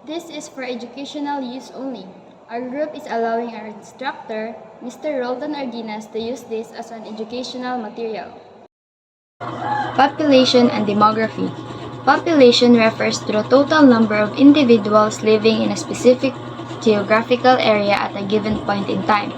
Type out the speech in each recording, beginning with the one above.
This is for educational use only. Our group is allowing our instructor, Mr. Roldan Arginas, to use this as an educational material. Population and demography. Population refers to the total number of individuals living in a specific geographical area at a given point in time.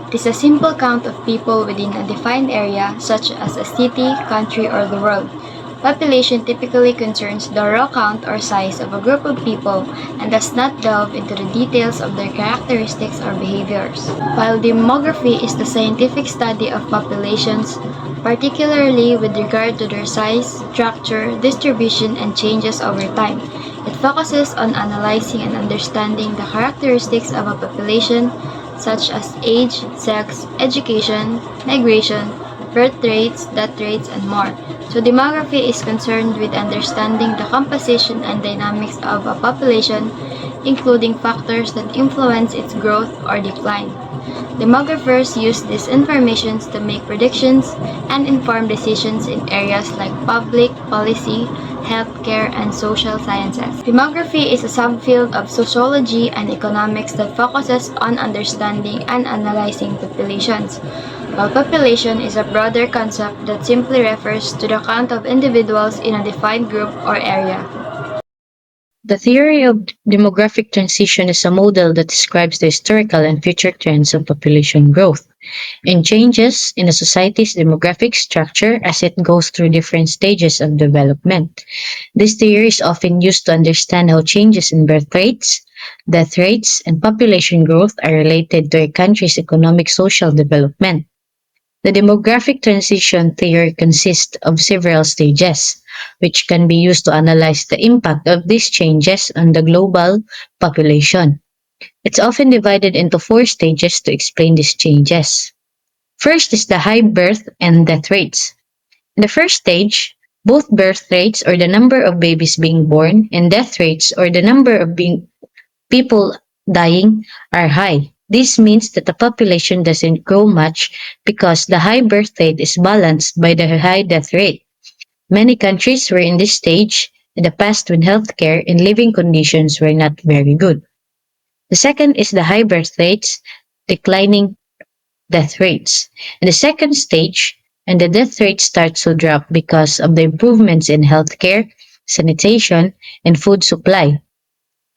It is a simple count of people within a defined area, such as a city, country, or the world. Population typically concerns the raw count or size of a group of people and does not delve into the details of their characteristics or behaviors. While demography is the scientific study of populations, particularly with regard to their size, structure, distribution, and changes over time, it focuses on analyzing and understanding the characteristics of a population such as age, sex, education, migration, birth rates, death rates, and more. So demography is concerned with understanding the composition and dynamics of a population, including factors that influence its growth or decline. Demographers use these information to make predictions and inform decisions in areas like public policy, healthcare, and social sciences. Demography is a subfield of sociology and economics that focuses on understanding and analyzing populations, while population is a broader concept that simply refers to the count of individuals in a defined group or area. The theory of demographic transition is a model that describes the historical and future trends of population growth and changes in a society's demographic structure as it goes through different stages of development. This theory is often used to understand how changes in birth rates, death rates, and population growth are related to a country's economic social development. The demographic transition theory consists of several stages, which can be used to analyze the impact of these changes on the global population. It's often divided into four stages to explain these changes. First is the high birth and death rates. In the first stage, both birth rates or the number of babies being born and death rates or the number of people dying are high. This means that the population doesn't grow much because the high birth rate is balanced by the high death rate. Many countries were in this stage in the past when healthcare and living conditions were not very good. The second is the high birth rates, declining death rates. In the second stage, and the death rate starts to drop because of the improvements in healthcare, sanitation, and food supply.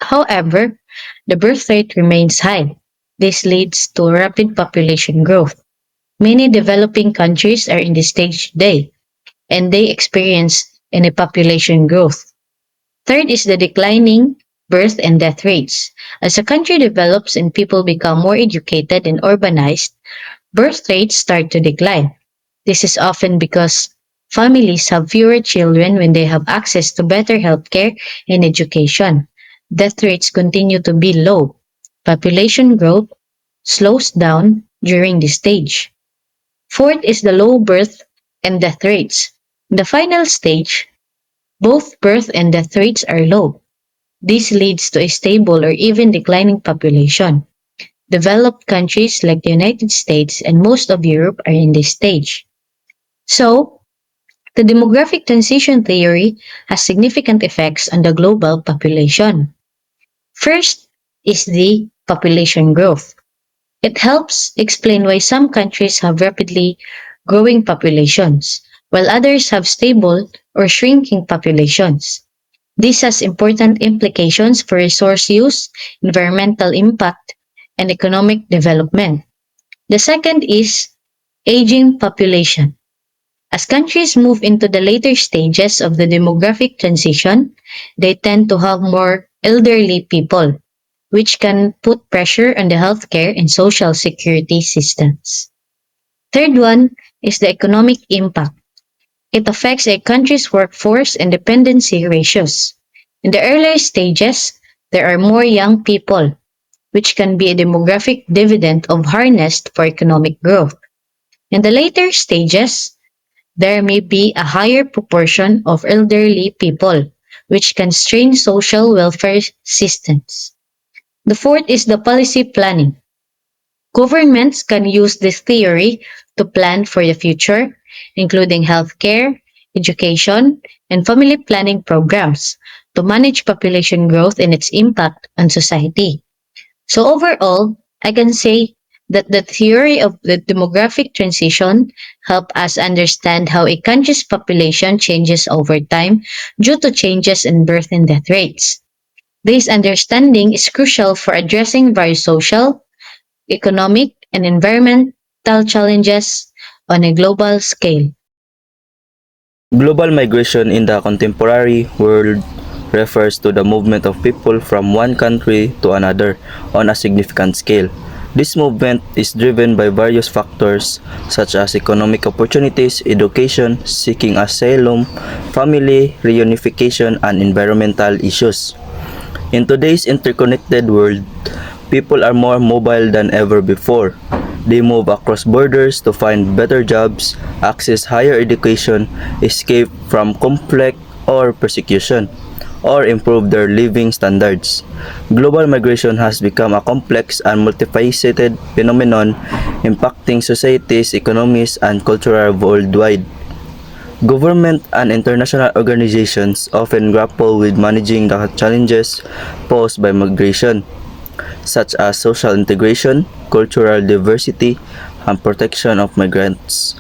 However, the birth rate remains high. This leads to rapid population growth. Many developing countries are in this stage today, and they experience any population growth. Third is the declining birth and death rates. As a country develops and people become more educated and urbanized, birth rates start to decline. This is often because families have fewer children when they have access to better healthcare and education. Death rates continue to be low. Population growth slows down during this stage. Fourth is the low birth and death rates. In the final stage, both birth and death rates are low. This leads to a stable or even declining population. Developed countries like the United States and most of Europe are in this stage. So, the demographic transition theory has significant effects on the global population. First is the population growth. It helps explain why some countries have rapidly growing populations, while others have stable or shrinking populations. This has important implications for resource use, environmental impact, and economic development. The second is aging population. As countries move into the later stages of the demographic transition, they tend to have more elderly people, which can put pressure on the healthcare and social security systems. Third one is the economic impact. It affects a country's workforce and dependency ratios. In the earlier stages, there are more young people, which can be a demographic dividend of harnessed for economic growth. In the later stages, there may be a higher proportion of elderly people, which can strain social welfare systems. The fourth is the policy planning. Governments can use this theory to plan for the future, including healthcare, education, and family planning programs. to manage population growth and its impact on society. So overall, I can say that the theory of the demographic transition help us understand how a country's population changes over time due to changes in birth and death rates. This understanding is crucial for addressing various social, economic, and environmental challenges on a global scale. Global migration in the contemporary world refers to the movement of people from one country to another on a significant scale. This movement is driven by various factors such as economic opportunities, education, seeking asylum, family reunification, and environmental issues. In today's interconnected world, people are more mobile than ever before. They move across borders to find better jobs, access higher education, escape from conflict or persecution, or improve their living standards. Global migration has become a complex and multifaceted phenomenon impacting societies, economies, and culture worldwide. Government and international organizations often grapple with managing the challenges posed by migration, such as social integration, cultural diversity, and protection of migrants.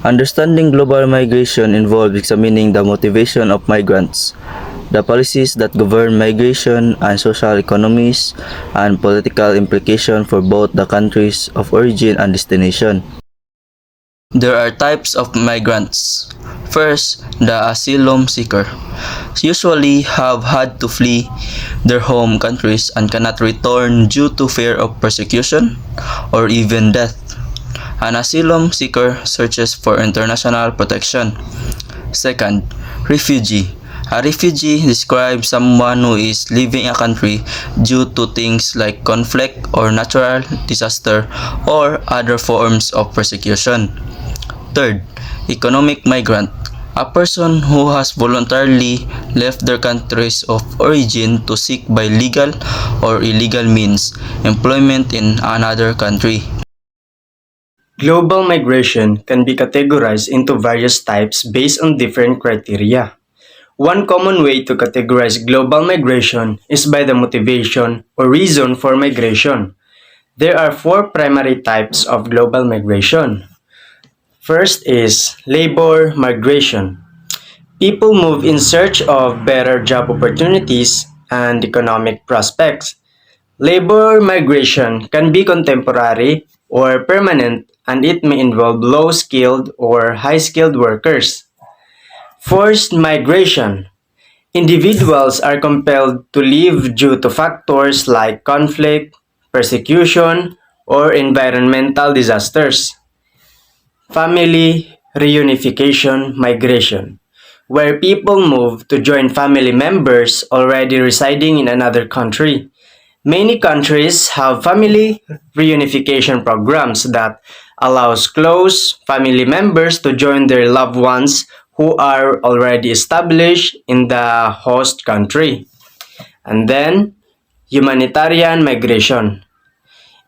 Understanding global migration involves examining the motivation of migrants, the policies that govern migration, and social economies and political implications for both the countries of origin and destination. There are types of migrants. First, the asylum seeker usually have had to flee their home countries and cannot return due to fear of persecution or even death. An asylum seeker searches for international protection. Second, refugee. A refugee describes someone who is leaving a country due to things like conflict or natural disaster or other forms of persecution. Third, economic migrant. A person who has voluntarily left their countries of origin to seek by legal or illegal means employment in another country. Global migration can be categorized into various types based on different criteria. One common way to categorize global migration is by the motivation or reason for migration. There are four primary types of global migration. First is labor migration. People move in search of better job opportunities and economic prospects. Labor migration can be contemporary or permanent, and it may involve low-skilled or high-skilled workers. Forced migration. Individuals are compelled to leave due to factors like conflict, persecution, or environmental disasters. Family reunification migration, where people move to join family members already residing in another country. Many countries have family reunification programs that allows close family members to join their loved ones who are already established in the host country. And then, humanitarian migration.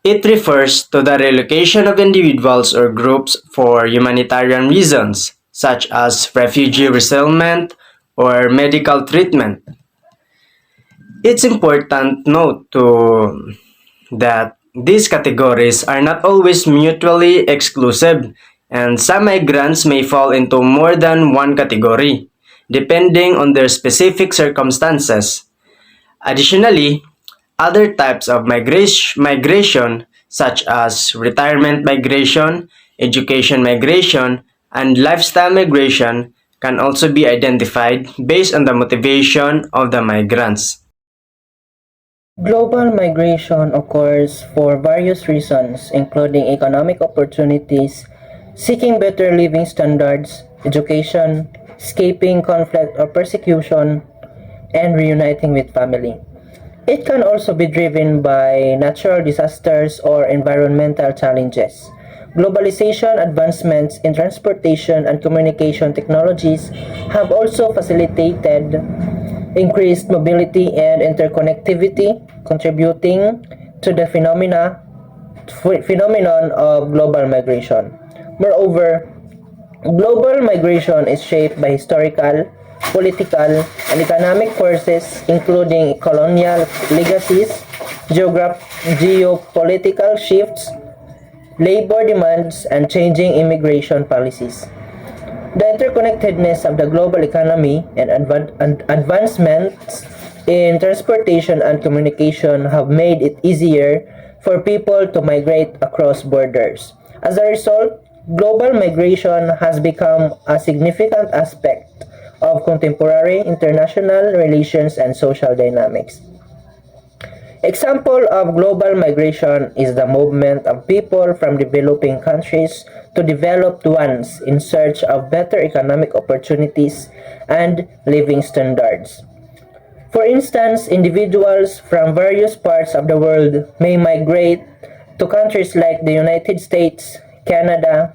It refers to the relocation of individuals or groups for humanitarian reasons, such as refugee resettlement or medical treatment. It's important note to that these categories are not always mutually exclusive, and some migrants may fall into more than one category, depending on their specific circumstances. Additionally, other types of migration, such as retirement migration, education migration, and lifestyle migration, can also be identified based on the motivation of the migrants. Global migration occurs for various reasons, including economic opportunities, seeking better living standards, education, escaping conflict or persecution, and reuniting with family. It can also be driven by natural disasters or environmental challenges. Globalization advancements in transportation and communication technologies have also facilitated increased mobility and interconnectivity, contributing to the phenomenon of global migration. Moreover, global migration is shaped by historical, political, and economic forces including colonial legacies, geopolitical shifts, labor demands, and changing immigration policies. The interconnectedness of the global economy and advancements in transportation and communication have made it easier for people to migrate across borders. As a result, global migration has become a significant aspect of contemporary international relations and social dynamics. Example of global migration is the movement of people from developing countries to developed ones in search of better economic opportunities and living standards. For instance, individuals from various parts of the world may migrate to countries like the United States, Canada,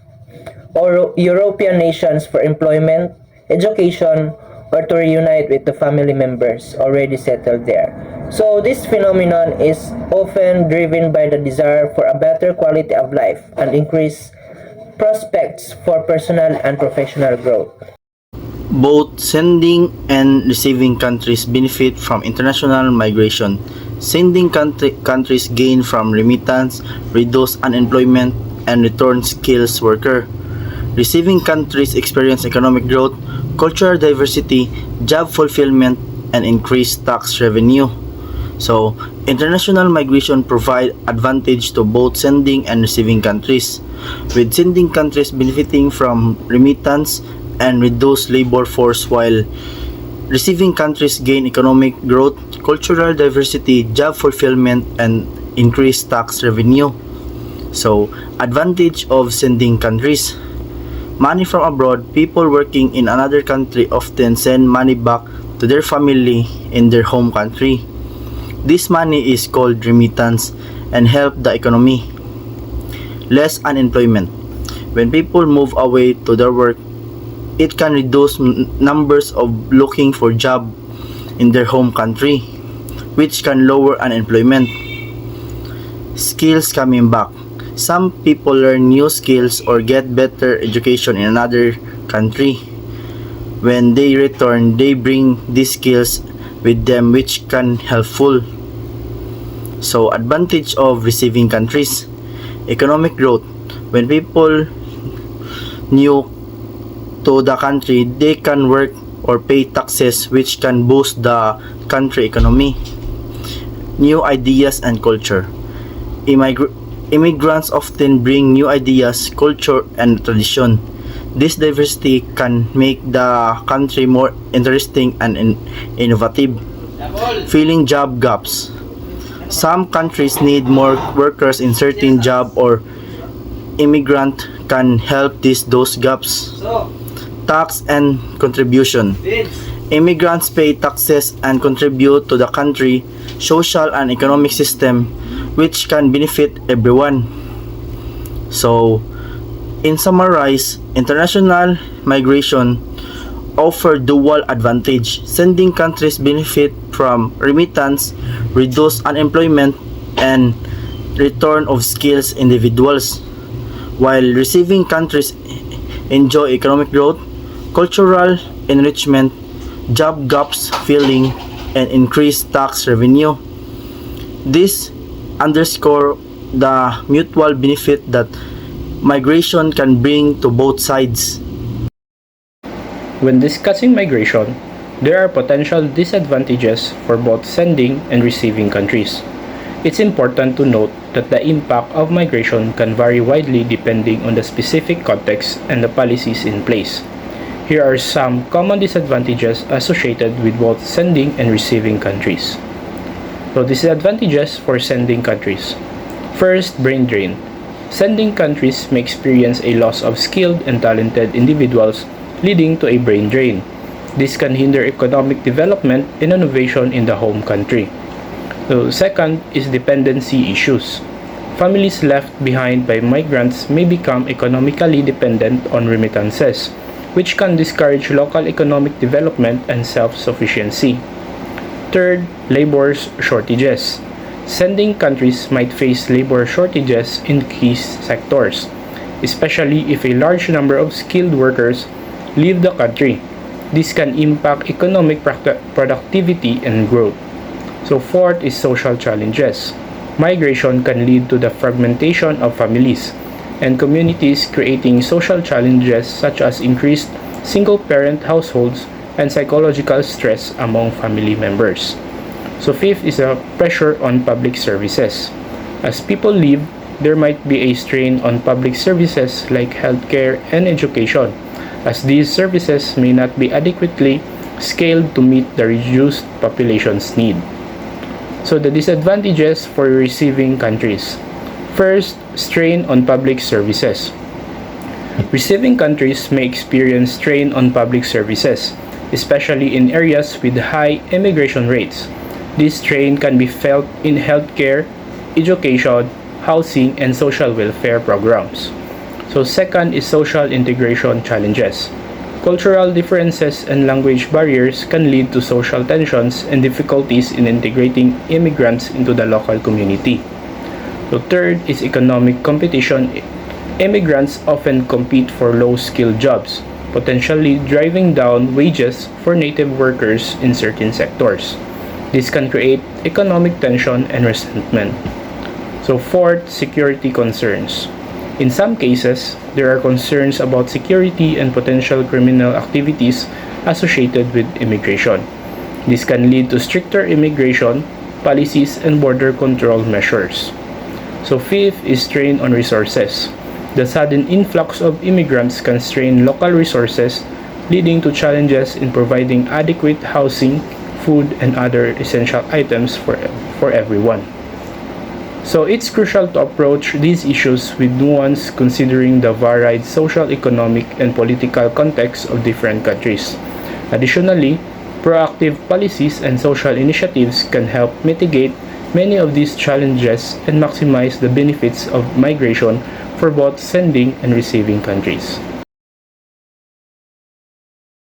or European nations for employment, education, or to reunite with the family members already settled there. So this phenomenon is often driven by the desire for a better quality of life and increased prospects for personal and professional growth. Both sending and receiving countries benefit from international migration. Sending countries gain from remittance, reduce unemployment, and return skills worker. Receiving countries experience economic growth, cultural diversity, job fulfillment, and increased tax revenue. So, international migration provide advantage to both sending and receiving countries, with sending countries benefiting from remittance and reduced labor force while receiving countries gain economic growth, cultural diversity, job fulfillment, and increased tax revenue. So, advantage of sending countries. Money from abroad, people working in another country often send money back to their family in their home country. This money is called remittance and help the economy. Less unemployment. When people move away to their work, it can reduce numbers of looking for job in their home country, which can lower unemployment. Skills coming back. Some people learn new skills or get better education in another country. When they return, they bring these skills with them which can helpful. So advantage of receiving countries. Economic growth. When people new to the country, they can work or pay taxes which can boost the country economy. New ideas and culture. Immigrants often bring new ideas, culture, and tradition. This diversity can make the country more interesting and innovative. Filling job gaps. Some countries need more workers in certain job or immigrant can help those gaps. Tax and contribution. Immigrants pay taxes and contribute to the country, social and economic system which can benefit everyone. So, in summarize, international migration offer dual advantage. Sending countries benefit from remittance, reduce unemployment, and return of skills individuals, while receiving countries enjoy economic growth, cultural enrichment, job gaps filling, and increased tax revenue. This underscore the mutual benefit that migration can bring to both sides. When discussing migration, there are potential disadvantages for both sending and receiving countries. It's important to note that the impact of migration can vary widely depending on the specific context and the policies in place. Here are some common disadvantages associated with both sending and receiving countries. So, disadvantages for sending countries. First, brain drain. Sending countries may experience a loss of skilled and talented individuals, leading to a brain drain. This can hinder economic development and innovation in the home country. So, second is dependency issues. Families left behind by migrants may become economically dependent on remittances, which can discourage local economic development and self-sufficiency. Third, labor shortages. Sending countries might face labor shortages in key sectors, especially if a large number of skilled workers leave the country. This can impact economic productivity and growth. So fourth is social challenges. Migration can lead to the fragmentation of families and communities, creating social challenges such as increased single-parent households and psychological stress among family members. So fifth is a pressure on public services. As people leave, there might be a strain on public services like healthcare and education, as these services may not be adequately scaled to meet the reduced population's need. So the disadvantages for receiving countries. First, strain on public services. Receiving countries may experience strain on public services, especially in areas with high immigration rates. This strain can be felt in healthcare, education, housing, and social welfare programs. So second is social integration challenges. Cultural differences and language barriers can lead to social tensions and difficulties in integrating immigrants into the local community. So third is economic competition. Immigrants often compete for low-skilled jobs, potentially driving down wages for native workers in certain sectors. This can create economic tension and resentment. So fourth, security concerns. In some cases, there are concerns about security and potential criminal activities associated with immigration. This can lead to stricter immigration policies and border control measures. So fifth is strain on resources. The sudden influx of immigrants can strain local resources, leading to challenges in providing adequate housing, food, and other essential items for everyone. So it's crucial to approach these issues with nuance, considering the varied social, economic, and political context of different countries. Additionally, proactive policies and social initiatives can help mitigate many of these challenges and maximize the benefits of migration for both sending and receiving countries.